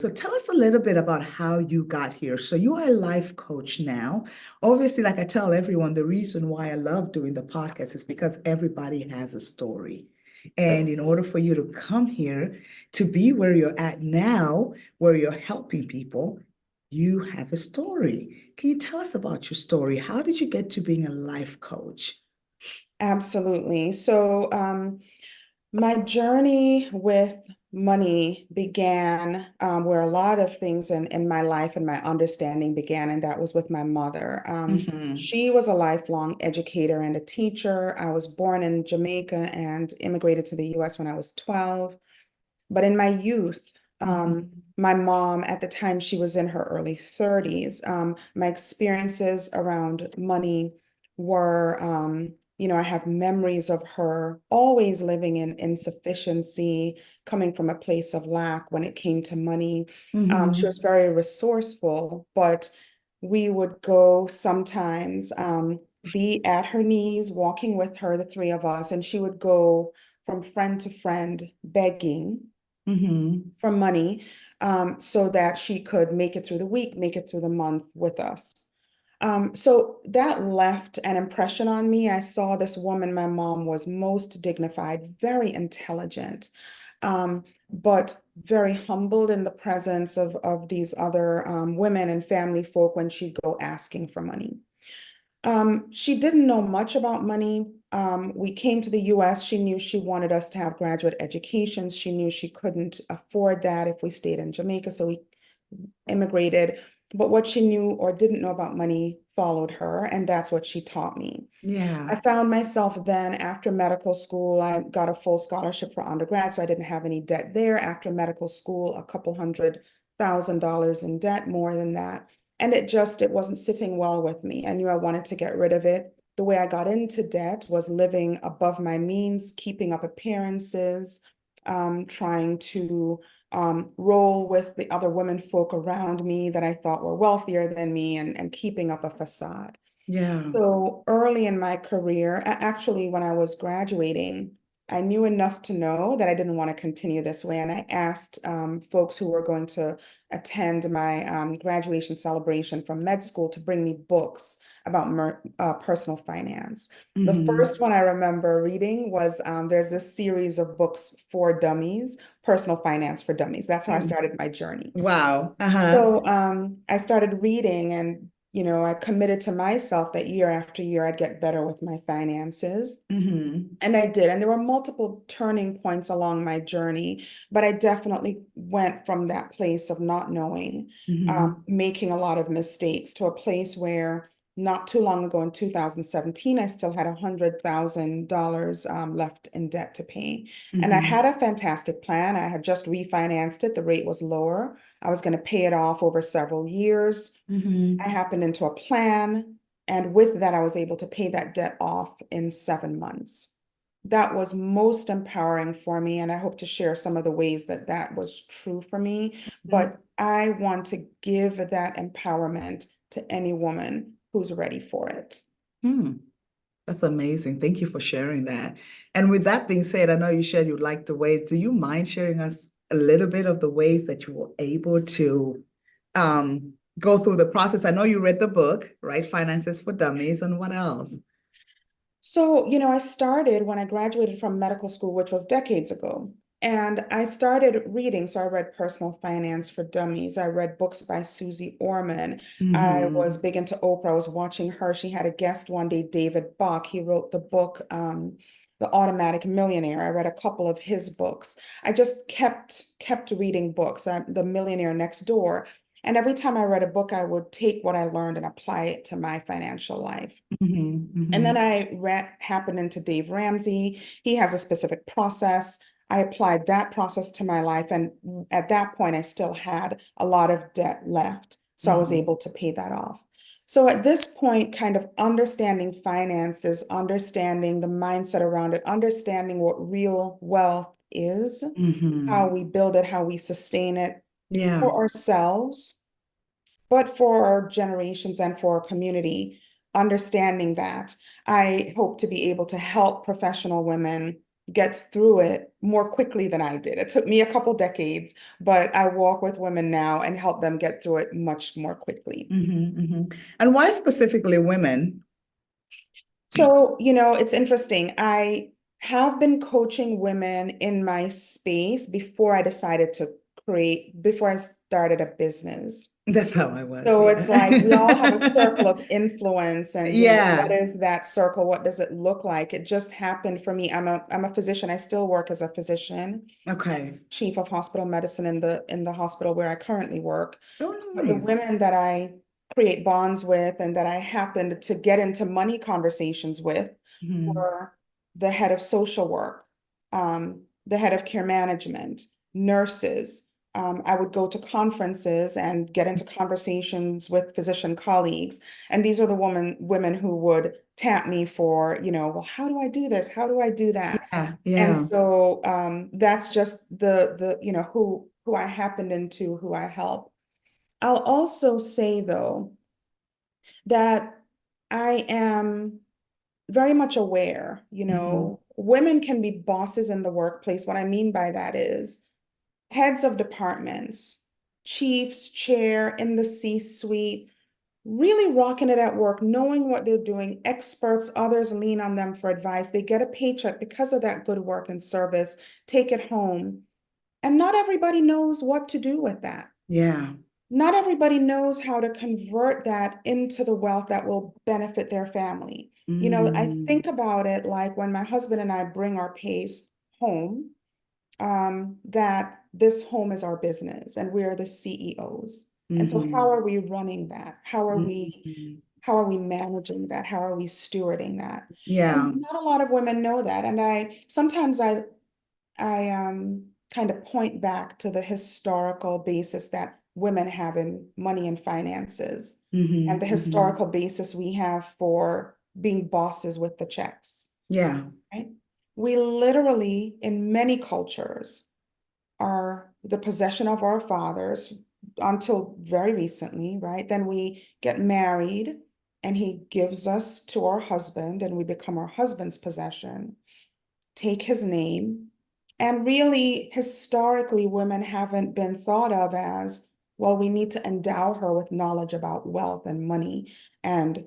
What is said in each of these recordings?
So tell us a little bit about how you got here. So you are a life coach now. Obviously, like I tell everyone, the reason why I love doing the podcast is because everybody has a story. And in order for you to come here to be where you're at now, where you're helping people, you have a story. Can you tell us about your story? How did you get to being a life coach? Absolutely. My journey with money began where a lot of things in my life and my understanding began, and that was with my mother. Hmm. She was a lifelong educator and a teacher. I was born in Jamaica and immigrated to the US when I was 12. But in my youth, my mom, at the time, she was in her early 30s. My experiences around money were, I have memories of her always living in insufficiency, coming from a place of lack when it came to money. She was Hmm. very resourceful, but we would go sometimes, be at her knees, walking with her, the three of us, and she would go from friend to friend begging Hmm. for money so that she could make it through the week, make it through the month with us. So that left an impression on me. I saw this woman, my mom was most dignified, very intelligent, but very humbled in the presence of these other women and family folk when she'd go asking for money. She didn't know much about money. We came to the US. She knew she wanted us to have graduate educations. She knew she couldn't afford that if we stayed in Jamaica, so we immigrated. But what she knew or didn't know about money followed her, and that's what she taught me. Yeah. I found myself then after medical school, I got a full scholarship for undergrad, so I didn't have any debt there. After medical school, a couple $100,000 in debt, more than that. And it wasn't sitting well with me. I knew I wanted to get rid of it. The way I got into debt was living above my means, keeping up appearances, trying to roll with the other women folk around me that I thought were wealthier than me and keeping up a facade. Yeah. So early in my career, actually, when I was graduating, I knew enough to know that I didn't want to continue this way. And I asked folks who were going to attend my graduation celebration from med school to bring me books about personal finance. The Hmm. first one I remember reading was there's this series of books for dummies, Personal Finance for Dummies. That's how I started my journey. Wow. Uh-huh. So I started reading and, I committed to myself that year after year I'd get better with my finances. Hmm. And I did. And there were multiple turning points along my journey, but I definitely went from that place of not knowing, Hmm. making a lot of mistakes to a place where not too long ago in 2017, I still had $100,000 left in debt to pay. And I Hmm. had a fantastic plan. I had just refinanced it. The rate was lower. I was going to pay it off over several years. I Hmm. happened into a plan, and with that, I was able to pay that debt off in 7 months. That was most empowering for me, and I hope to share some of the ways that that was true for me. But I want to give that empowerment to any woman who's ready for it. Hmm. That's amazing. Thank you for sharing that. And with that being said, I know you shared you like the ways. Do you mind sharing us a little bit of the ways that you were able to go through the process? I know you read the book, right? Finances for Dummies, and what else? So, I started when I graduated from medical school, which was decades ago. And I started reading. So I read Personal Finance for Dummies. I read books by Susie Orman. I was Hmm. big into Oprah. I was watching her. She had a guest one day, David Bach. He wrote the book, The Automatic Millionaire. I read a couple of his books. I just kept reading books. The Millionaire Next Door. And every time I read a book, I would take what I learned and apply it to my financial life. Hmm. And then Hmm. I happened into Dave Ramsey. He has a specific process. I applied that process to my life. And at that point, I still had a lot of debt left. So I was Hmm. able to pay that off. So at this point, kind of understanding finances, understanding the mindset around it, understanding what real wealth is, how Hmm. we build it, how we sustain it Yeah. for ourselves, but for our generations and for our community, understanding that, I hope to be able to help professional women get through it more quickly than I did. It took me a couple decades, but I walk with women now and help them get through it much more quickly. And why specifically women? So, it's interesting. I have been coaching women in my space before I decided to before I started a business. That's how I was, So it's like we all have a circle yeah. of influence, and what Yeah. is that circle? What does it look like? It just happened for me. I'm a physician. I still work as a physician, Okay. chief of hospital medicine in the hospital where I currently work. Oh, But the nice. women that I create bonds with and that I happened to get into money conversations with Mhm. were the head of social work, the head of care management, nurses. I would go to conferences and get into conversations with physician colleagues. And these are the women who would tap me for, well, how do I do this? How do I do that? Yeah, And yeah. so that's just who I happened into, who I help. I'll also say though that I am very much aware, women can be bosses in the workplace. What I mean by that is heads of departments, chiefs, chair in the C-suite, really rocking it at work, knowing what they're doing, experts, others lean on them for advice. They get a paycheck because of that good work and service, take it home. And not everybody knows what to do with that. Yeah. Not everybody knows how to convert that into the wealth that will benefit their family. I Mm. think about it like when my husband and I bring our pays home, that this home is our business and we are the CEOs. And so how Mhm. are we running that? How are we managing that? How are we stewarding that? Yeah. And not a lot of women know that. And I kind of point back to the historical basis that women have in money and finances and the historical basis we have for being bosses with the checks, Yeah. right? We literally, in many cultures, are the possession of our fathers until very recently, right? Then we get married and he gives us to our husband and we become our husband's possession, take his name. And really, historically, women haven't been thought of as, well, we need to endow her with knowledge about wealth and money and,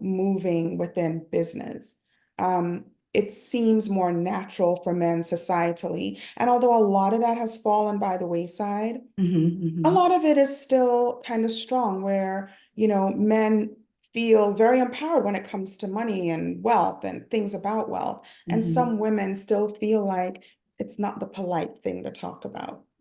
moving within business. It seems more natural for men societally. And although a lot of that has fallen by the wayside, a lot of it is still kind of strong where, men feel very empowered when it comes to money and wealth and things about wealth. And some women still feel like it's not the polite thing to talk about.